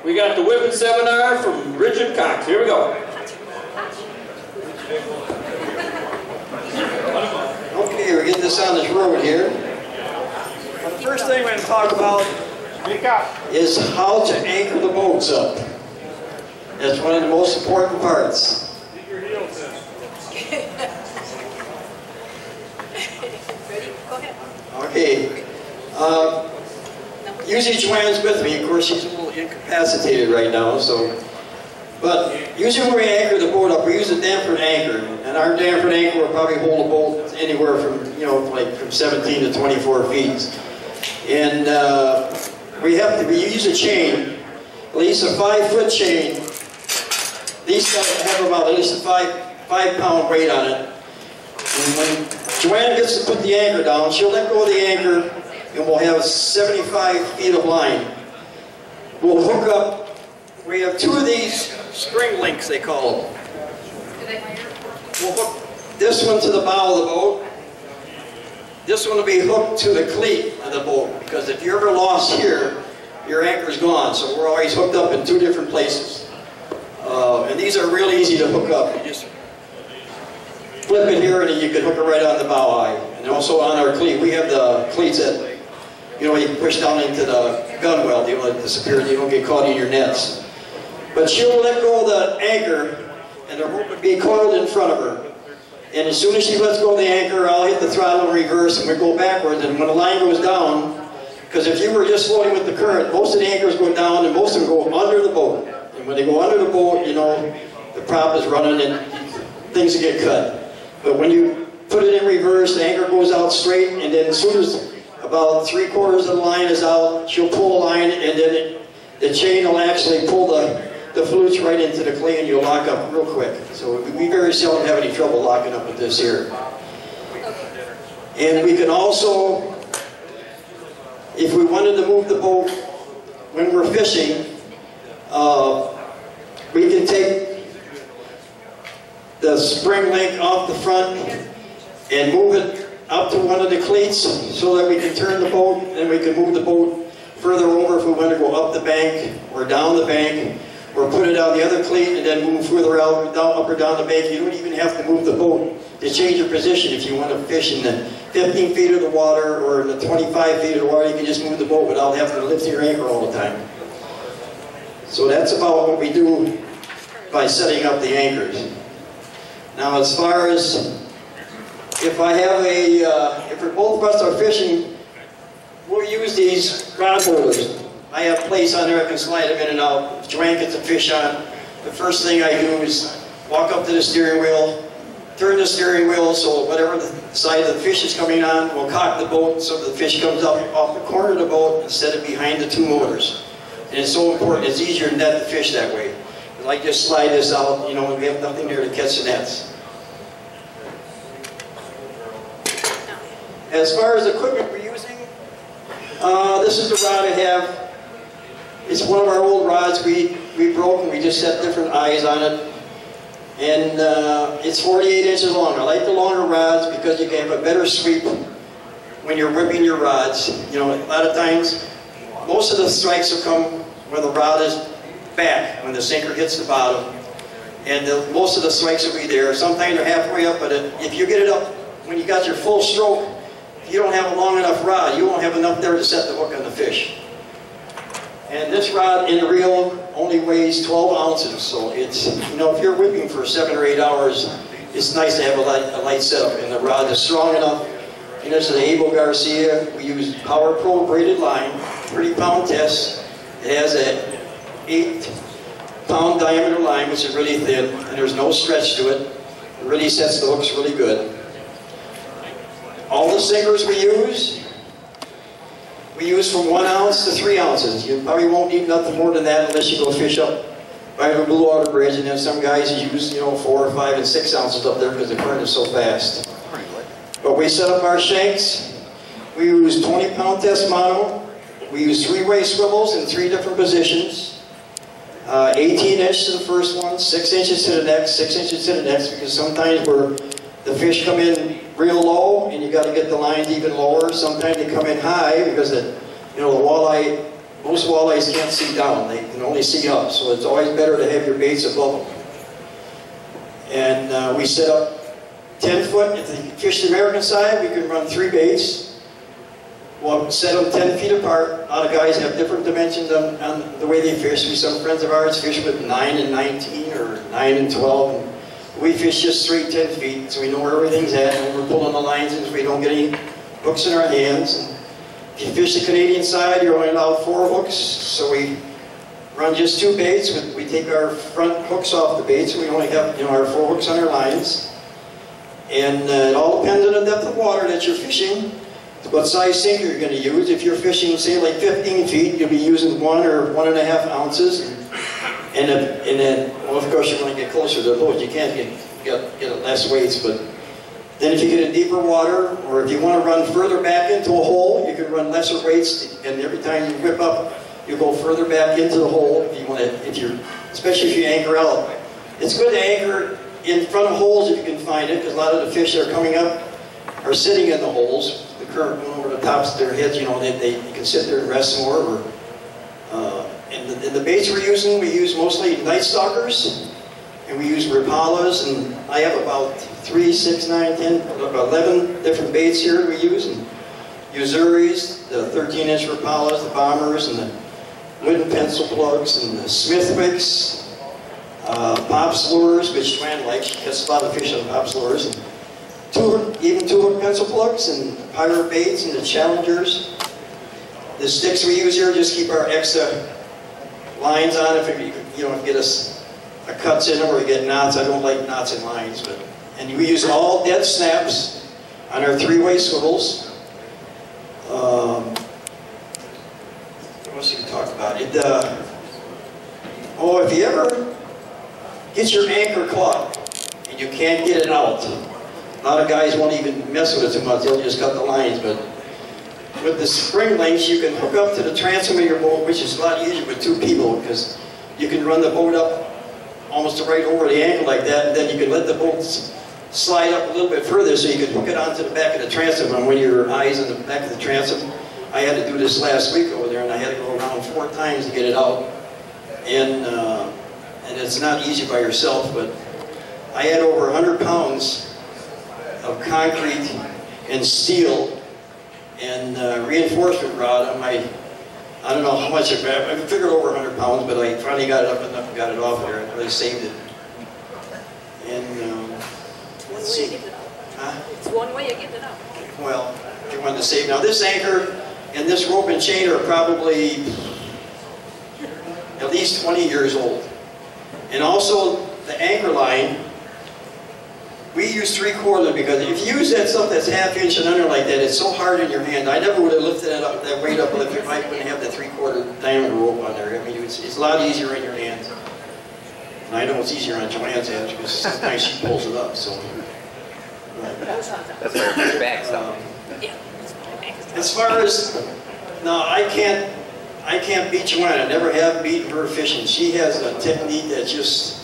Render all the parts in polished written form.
We got the whipping seminar from Richard Cox. Here we go. Okay, we're getting this on this road here. Well, the first thing we're going to talk about is how to anchor the boats up. That's one of the most important parts. Get your heels in. Ready? Go ahead. Okay. Usually Joanne's with me. Of course, she's a little incapacitated right now. But usually when we anchor the boat up, we use a dampered anchor. And our dampered anchor will probably hold a boat anywhere from, like from 17 to 24 feet. And we use a chain, at least a 5-foot chain. These have about at least a 5-pound weight on it. And when Joanne gets to put the anchor down, she'll let go of the anchor, and we'll have 75 feet of line. We'll hook up, we have 2 of these spring links, they call them. We'll hook this one to the bow of the boat. This one will be hooked to the cleat of the boat, because if you're ever lost here, your anchor's gone. So we're always hooked up in 2 different places. And these are real easy to hook up. You just flip it here and you can hook it right on the bow eye. And also on our cleat, we have the cleats that, you can push down into the gunwale. They don't disappear, you don't get caught in your nets. But she'll let go of the anchor and the rope would be coiled in front of her. And as soon as she lets go of the anchor, I'll hit the throttle in reverse and we go backwards. And when the line goes down, because if you were just floating with the current, most of the anchors go down and most of them go under the boat. And when they go under the boat, the prop is running and things get cut. But when you put it in reverse, the anchor goes out straight, and then as soon as about 3/4 of the line is out, she'll pull the line, and then the chain will actually pull the flutes right into the clay, and you'll lock up real quick. So we very seldom have any trouble locking up with this here. And we can also, if we wanted to move the boat when we're fishing, we can take the spring link off the front and move it up to one of the cleats so that we can turn the boat, and we can move the boat further over if we want to go up the bank or down the bank, or put it on the other cleat and then move further out, up or down the bank. You don't even have to move the boat to change your position. If you want to fish in the 15 feet of the water or in the 25 feet of the water, you can just move the boat without having to lift your anchor all the time. So that's about what we do by setting up the anchors. Now, as far as if I have if both of us are fishing, we'll use these rod holders. I have plates on there I can slide them in and out. If Joanne gets a fish on, the first thing I do is walk up to the steering wheel, turn the steering wheel so whatever the side of the fish is coming on, we'll cock the boat so the fish comes up off the corner of the boat instead of behind the 2 motors. And it's so important, it's easier to net the fish that way. I just slide this out, we have nothing there to catch the nets. As far as the equipment we're using, this is the rod I have. It's one of our old rods we broke, and we just set different eyes on it. And it's 48 inches long. I like the longer rods because you can have a better sweep when you're whipping your rods. A lot of times, most of the strikes will come when the rod is back, when the sinker hits the bottom. And most of the strikes will be there. Sometimes they're halfway up, but if you get it up when you got your full stroke, if you don't have a long enough rod, you won't have enough there to set the hook on the fish. And this rod in the reel only weighs 12 ounces, so it's, if you're whipping for 7 or 8 hours, it's nice to have a light setup, and the rod is strong enough. And this is the Abel Garcia. We use Power Pro braided line, 30-pound test. It has an 8-pound diameter line, which is really thin, and there's no stretch to it. It really sets the hooks really good. All the sinkers we use from 1 ounce to 3 ounces. You probably won't need nothing more than that unless you go fish up by the Blue Water Bridge, and then some guys use 4 or 5 and 6 ounces up there because the current is so fast. But we set up our shanks. We use 20-pound test mono. We use 3-way swivels in 3 different positions. 18 inches to the first one, 6 inches to the next, 6 inches to the next, because sometimes the fish come in real low and you got to get the lines even lower. Sometimes they come in high because the walleye most walleyes can't see down, they can only see up, so it's always better to have your baits above them. And we set up 10 foot, if you fish the American side, we can run 3 baits. We'll set them 10 feet apart. A lot of guys have different dimensions on the way they fish. Some friends of ours fish with 9 and 19 or 9 and 12. And we fish just straight 10 feet, so we know where everything's at, and we're pulling the lines in so we don't get any hooks in our hands. And if you fish the Canadian side, you're only allowed 4 hooks, so we run just 2 baits. We take our front hooks off the baits, so we only have our 4 hooks on our lines. And it all depends on the depth of water that you're fishing, what size sinker you're going to use. If you're fishing, say, like 15 feet, you'll be using 1 or 1.5 ounces. And then, well, of course, you're going to get closer to the boat. You can't get less weights, but then if you get a deeper water, or if you want to run further back into a hole, you can run lesser weights, and every time you whip up, you go further back into the hole. If you want to, especially if you anchor out. It's good to anchor in front of holes if you can find it, because a lot of the fish that are coming up are sitting in the holes. The current going over the tops of their heads, you can sit there and rest more. And the baits we use mostly night stalkers, and we use Rapalas, and I have about 3, 6, 9, 10, about 11 different baits here we use. And Usuris, the 13-inch Rapalas, the bombers, and the wooden pencil plugs, and the Smith wicks, Pop's lures, which Joanne likes. She gets a lot of fish on Pop's lures. And even 2-hook pencil plugs, and pirate baits, and the challengers. The sticks we use here just keep our extra lines on. If you get a cuts in them or you get knots. I don't like knots in lines, and we use all dead snaps on our 3-way swivels. What else you can talk about? If you ever get your anchor caught and you can't get it out, a lot of guys won't even mess with it too much. They'll just cut the lines. But with the spring links, you can hook up to the transom of your boat, which is a lot easier with 2 people, because you can run the boat up almost right over the ankle like that, and then you can let the boat slide up a little bit further so you can hook it onto the back of the transom. And when your eyes on the back of the transom, I had to do this last week over there, and I had to go around 4 times to get it out. And it's not easy by yourself, but I had over 100 pounds of concrete and steel and reinforcement rod on my, I don't know how much I figured over 100 pounds, but I finally got it up enough and got it off there, and really saved it. And let's see. It's one way you get it out. Well, if you wanted to save. Now this anchor and this rope and chain are probably at least 20 years old. And also the anchor line, we use 3/4 because if you use that stuff that's 1/2 inch and under like that, it's so hard in your hand. I never would have lifted it up, that weight up if I wouldn't have the 3/4 diameter rope on there. I mean, it's a lot easier in your hands. And I know it's easier on Joanne's hands because sometimes she pulls it up. So. That's where it's back stuff. As far as, no, I can't beat Joanne. I never have beaten her fishing. She has a technique that just,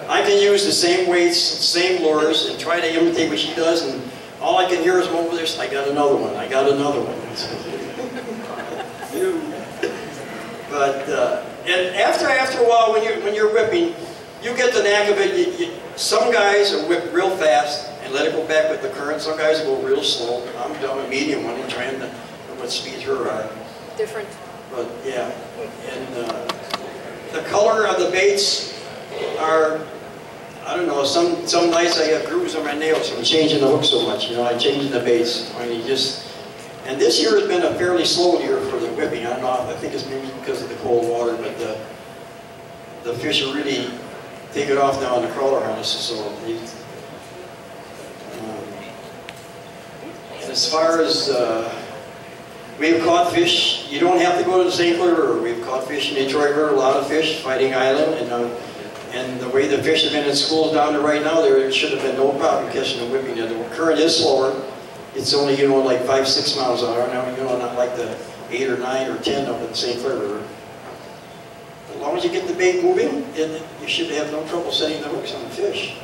I can use the same weights, same lures, and try to imitate what she does, and all I can hear is over there, I got another one, I got another one. But and after a while, when you're whipping, you get the knack of it. Some guys are whipped real fast and let it go back with the current. Some guys go real slow. I'm doing a medium one and trying to know what speeds her are. Different. But yeah, and the color of the baits are, I don't know, some nights I have grooves on my nails from changing the hook so much. I'm changing the baits. I mean, and this year has been a fairly slow year for the whipping. I don't know, I think it's maybe because of the cold water, but the fish are really taking off now on the crawler harnesses. So and as far as we have caught fish, you don't have to go to the St. Clair River. We've caught fish in Detroit River, a lot of fish, Fighting Island, and the way the fish have been in schools down there right now, there should have been no problem catching and whipping it. The current is slower. It's only, like 5-6 miles an hour now, not like the 8 or 9 or 10 up in the St. Clair River. As long as you get the bait moving, you should have no trouble setting the hooks on the fish.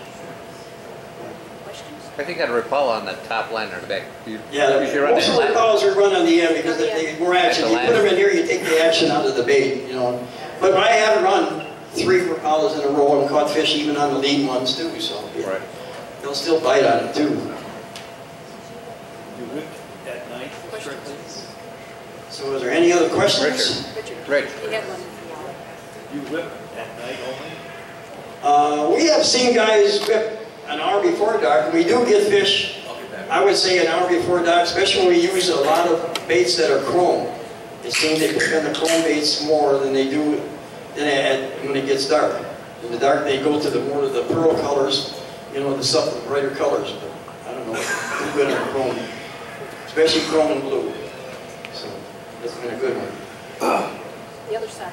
Questions? I think that repel on the top line or the back. Yeah, you should run most of the repels are run on the end because they more action. You put them in here, you take the action out of the bait, you know. But I have run 3 repels in a row and caught fish even on the lead ones too, so yeah, Right. they'll still bite on it too. You whip at night strictly? So is there any other questions? Rich. He had one. You whip at night only? We have seen guys whip an hour before dark, and we do get fish, I would say an hour before dark, especially when we use a lot of baits that are chrome. It seems they put on the chrome baits more than they do when it gets dark. In the dark, they go to the more of the pearl colors, you know, the stuff with brighter colors. But I don't know, too good on chrome, especially chrome and blue. So that's been a good one. The other side.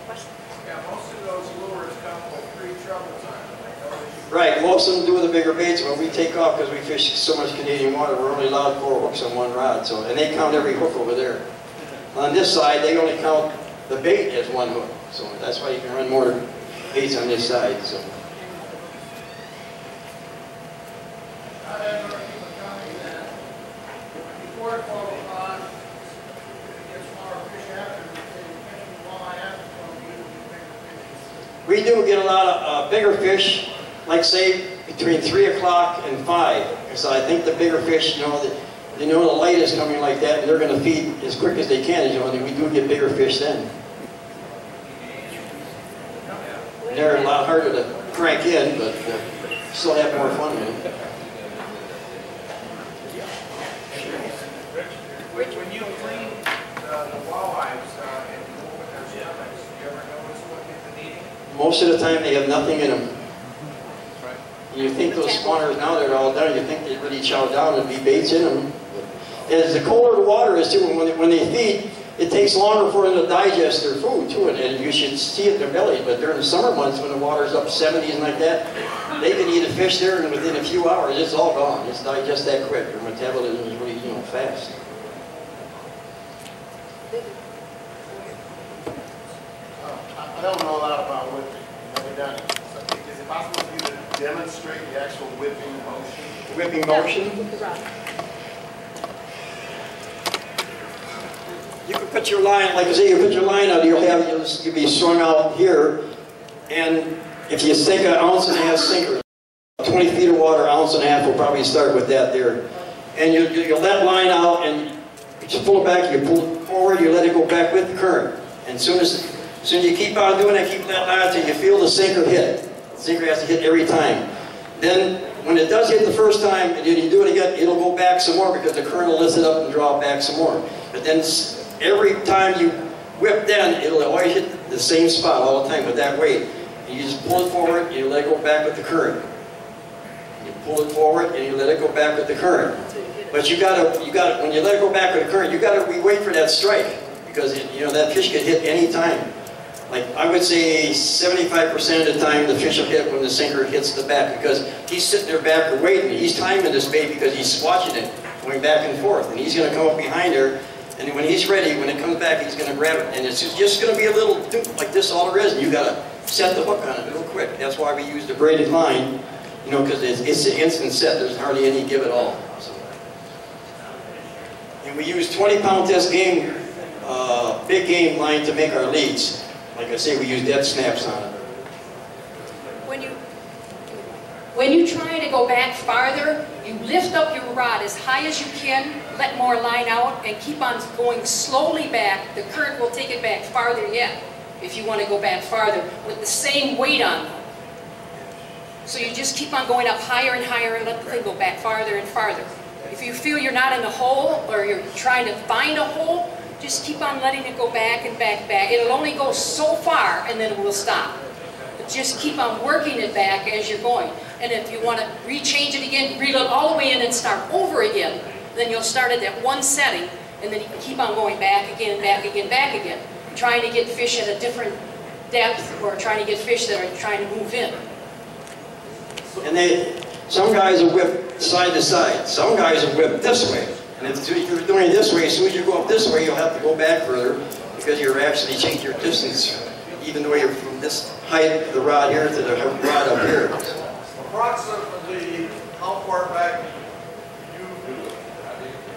Question? Yeah, most of those lures come with 3 troubles on them. Right, most of them do the bigger baits. When we take off, because we fish so much Canadian water, we're only allowed 4 hooks on 1 rod. So, and they count every hook over there. On this side, they only count the bait as 1 hook. So that's why you can run more baits on this side. So. Before it falls on, it gets smaller fish after, you catch the walleye after, so you get bigger fish. We do get a lot of bigger fish, like say between 3 o'clock and 5. So I think the bigger fish, you know, the light is coming like that, and they're going to feed as quick as they can, you know, and we do get bigger fish then. And they're a lot harder to crank in, but still have more fun with it. When you clean the walleyes and you open their stomachs, do you ever notice what they've been eating? Most of the time they have nothing in them. You think those spawners now they're all done, you think they'd really chow down and be baits in them. As the colder the water is too, when they feed, it takes longer for them to digest their food too, and you should see it in their bellies. But during the summer months when the water's up 70s and like that, they can eat a fish there and within a few hours it's all gone. It's digested that quick. Their metabolism is really, you know, fast. I don't know a lot about whipping. I've never done it. So is it possible for you to demonstrate the actual whipping motion? Whipping motion. With the rod. You can put your line, like I say, you put your line out, you'll be strung out here, and if you take an 1.5 ounce sinker, 20 feet of water, 1.5 ounces, we'll probably start with that there. And you let line out, and you just pull it back, you pull it forward, you let it go back with the current. And as soon as you keep on doing that, keep that line until you feel the sinker hit. The sinker has to hit every time. Then, when it does hit the first time, and then you do it again, it'll go back some more because the current will lift it up and draw it back some more. But then, every time you whip then, it'll always hit the same spot all the time with that weight. And you just pull it forward, and you let it go back with the current. You pull it forward, and you let it go back with the current. But you gotta, when you let it go back with the current, you gotta wait for that strike. Because, you know, that fish can hit any time. Like, I would say 75% of the time the fish will hit when the sinker hits the back. Because he's sitting there back or waiting. He's timing this bait because he's watching it, going back and forth. And he's gonna come up behind her. And when he's ready, when it comes back, he's going to grab it. And it's just going to be a little like this all there is. And you got to set the hook on it real quick. That's why we use the braided line, you know, because it's an instant set. There's hardly any give at all. So. And we use 20-pound test game, big game line to make our leads. Like I say, we use dead snaps on it. When you try to go back farther, you lift up your rod as high as you can, let more line out, and keep on going slowly back. The current will take it back farther yet, if you want to go back farther, with the same weight on them. So you just keep on going up higher and higher and let the thing go back farther and farther. If you feel you're not in a hole, or you're trying to find a hole, just keep on letting it go back and back, back. It'll only go so far, and then it will stop. But just keep on working it back as you're going. And if you want to rechange it again, reel it all the way in and start over again, then you'll start at that one setting, and then you can keep on going back again, back again, back again, trying to get fish at a different depth, or trying to get fish that are trying to move in. And some guys will whip side to side. Some guys will whip this way. And if you're doing it this way, as soon as you go up this way, you'll have to go back further because you're actually changing your distance, even though you're from this height of the rod here to the rod up here. approximately, how far back do you do it?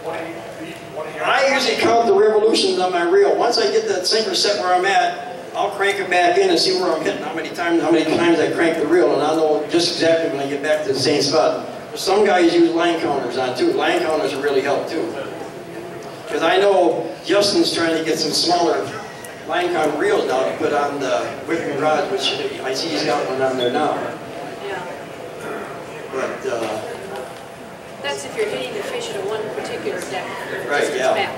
20 feet, 20 yards? I usually count the revolutions on my reel. Once I get that sinker set where I'm at, I'll crank it back in and see where I'm hitting, how many times I crank the reel, and I'll know just exactly when I get back to the same spot. But some guys use line counters on too. Line counters really help too. Because I know Justin's trying to get some smaller line counter reels now to put on the whipping rods, which I see he's got one on there now. Yeah. But, That's if you're hitting the fish at one particular depth. right, distance yeah. back.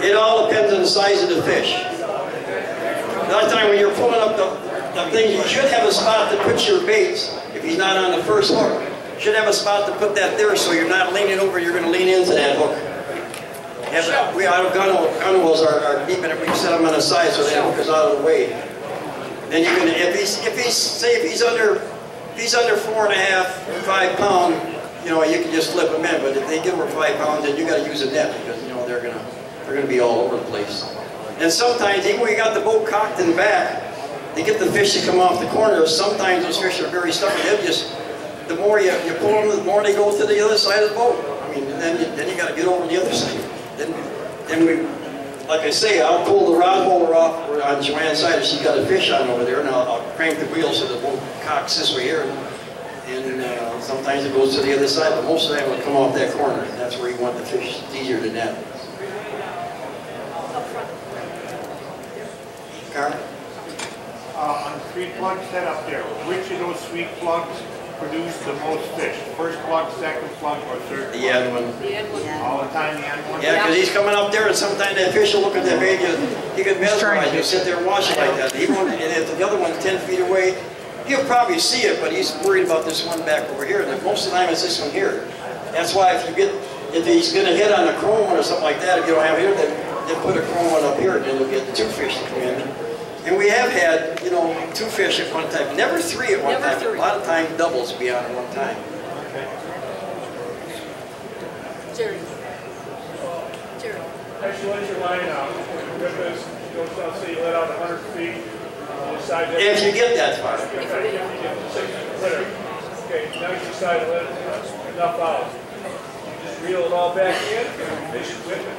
It all depends on the size of the fish. Another time when you're pulling up the thing, you should have a spot to put your baits if he's not on the first hook. You should have a spot to put that there so you're not leaning over, you're going to lean into that hook. We out of gun wells are deep in it, we set them on the side so that hook is out of the way. Then you can, if he's under 4.5, 5 pound, you know, you can just flip them in. But if they get over 5 pounds, then you got to use a net because you know they're gonna be all over the place. And sometimes, even when you got the boat cocked in the back, to get the fish to come off the corner, sometimes those fish are very stubborn. They'll just, the more you pull them, the more they go to the other side of the boat. I mean, then you got to get over the other side. Then we, like I say, I'll pull the rod holder off on Joanne's side if she's got a fish on over there, and I'll crank the wheel so the boat cocks this way here. And sometimes it goes to the other side, but most of the time it'll come off that corner. That's where you want the fish. It's easier than that. Carl? On the 3 plug set up there, which of those 3 plugs produce the most fish? First plug, second plug, or third plug? The end one. The end one. All the time the end one? Yeah, because he's coming up there, and sometimes that fish will look at that bait, you can mesmerize, you sit there and watch it like that. He won't, and if the other one's 10 feet away, he'll probably see it, but he's worried about this one back over here. And most of the time it's this one here. That's why if he's going to hit on a chrome one or something like that, if you don't have it here, then put a chrome one up here, and then you'll get 2 fish to come in. And we have had, you know, 2 fish at one time. Never 3 at one time. A lot of times doubles be on at one time. Jerry. As you let your line out, rip this, goes down, say you let out 100 feet. Decide that If you get that far. if you get to 6 litter. Okay, now you decide to let it enough out. You just reel it all back in, fish it, whip it.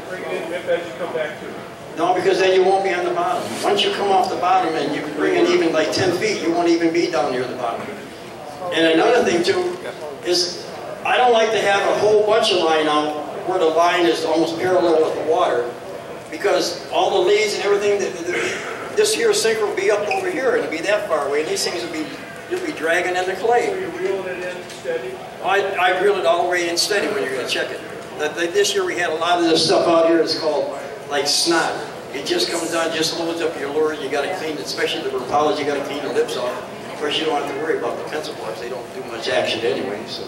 Bring it in, whip as you come back to it. No, because then you won't be on the bottom. Once you come off the bottom and you bring it even like 10 feet, you won't even be down near the bottom. And another thing too is I don't like to have a whole bunch of line out where the line is almost parallel with the water, because all the leads and everything, this here sinker will be up over here and it'll be that far away, and these things will be, you'll be dragging in the clay. So you're reeling it in steady? I reel it all the way in steady when you're going to check it. This year we had a lot of this stuff out here. It's called like snot. It just comes down, just loads up your lure. You got to clean it, especially the rapalas. You got to clean the lips off. Of course, you don't have to worry about the pencil blocks. They don't do much action anyway. So.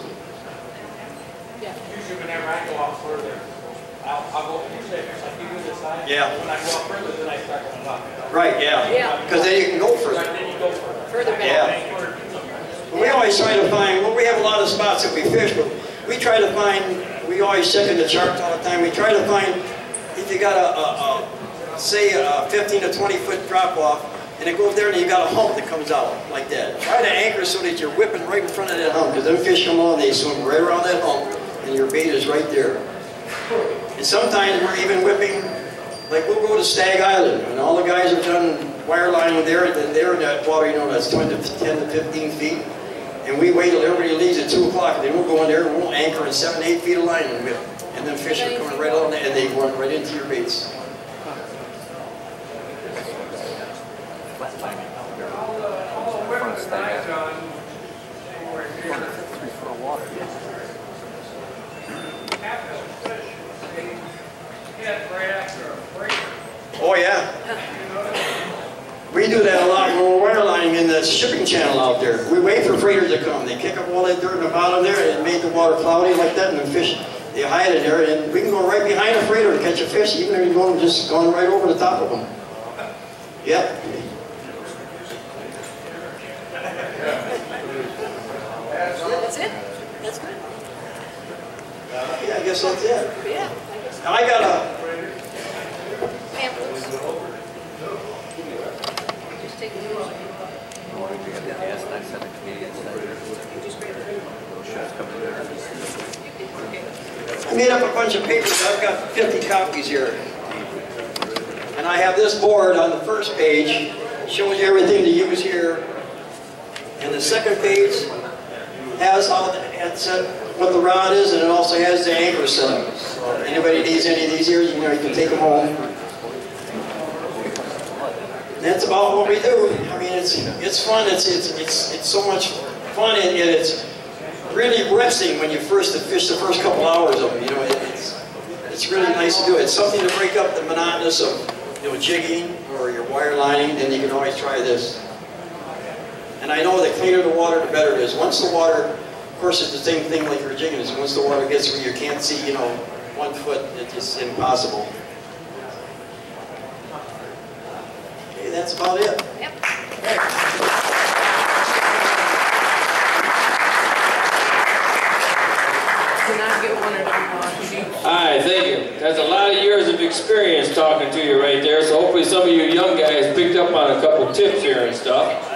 Usually whenever I go out further, I'll go through stickers. Like you do this side. Yeah. When I go out further, then I start going up. Right. Yeah. Yeah. Because then you can go further. Right, then you go further. Further back. Yeah. We always try to find. Well, we have a lot of spots that we fish, but we try to find. We always check in the charts all the time. We try to find if you got say a 15 to 20 foot drop off, and it goes there and you got a hump that comes out like that. Try to anchor so that you're whipping right in front of that hump, because them fish come on, they swim right around that hump, and your bait is right there. And sometimes we're even whipping, like we'll go to Stag Island, and all the guys have done wire lining there, and they're in that water, you know, that's 10 to 15 feet. And we wait till everybody leaves at 2 o'clock, and then we'll go in there and we'll anchor in 7, 8 feet of line and whip. And then fish are coming right on there, and they run right into your baits. Oh yeah. We do that a lot when we're wire lining in the shipping channel out there. We wait for freighters to come. They kick up all that dirt in the bottom there, and it made the water cloudy like that, and the fish, they hide in there, and we can go right behind a freighter and catch a fish, even if you're just going right over the top of them. Yep. That's it? That's good? Yeah, I guess that's it. Yeah, I guess. Now I got take it. I made up a bunch of papers. I've got 50 copies here. And I have this board on the first page. Shows you everything to use here. And the second page has all what the rod is, and it also has the anchor set. Anybody needs any of these here, you can take them home. That's about what we do. I mean, it's fun. It's so much fun, and it's really resting when you fish the first couple hours of them. It's really nice to do. It's something to break up the monotonous of jigging or your wire lining. Then you can always try this. And I know the cleaner the water, the better it is. Once the water, of course, it's the same thing like you're jigging. Is once the water gets where you can't see, 1 foot, it's just impossible. Okay, that's about it. Yep. Can I get one of them sheets? All right, thank you. That's a lot of years of experience talking to you right there, so hopefully some of you young guys picked up on a couple tips here and stuff.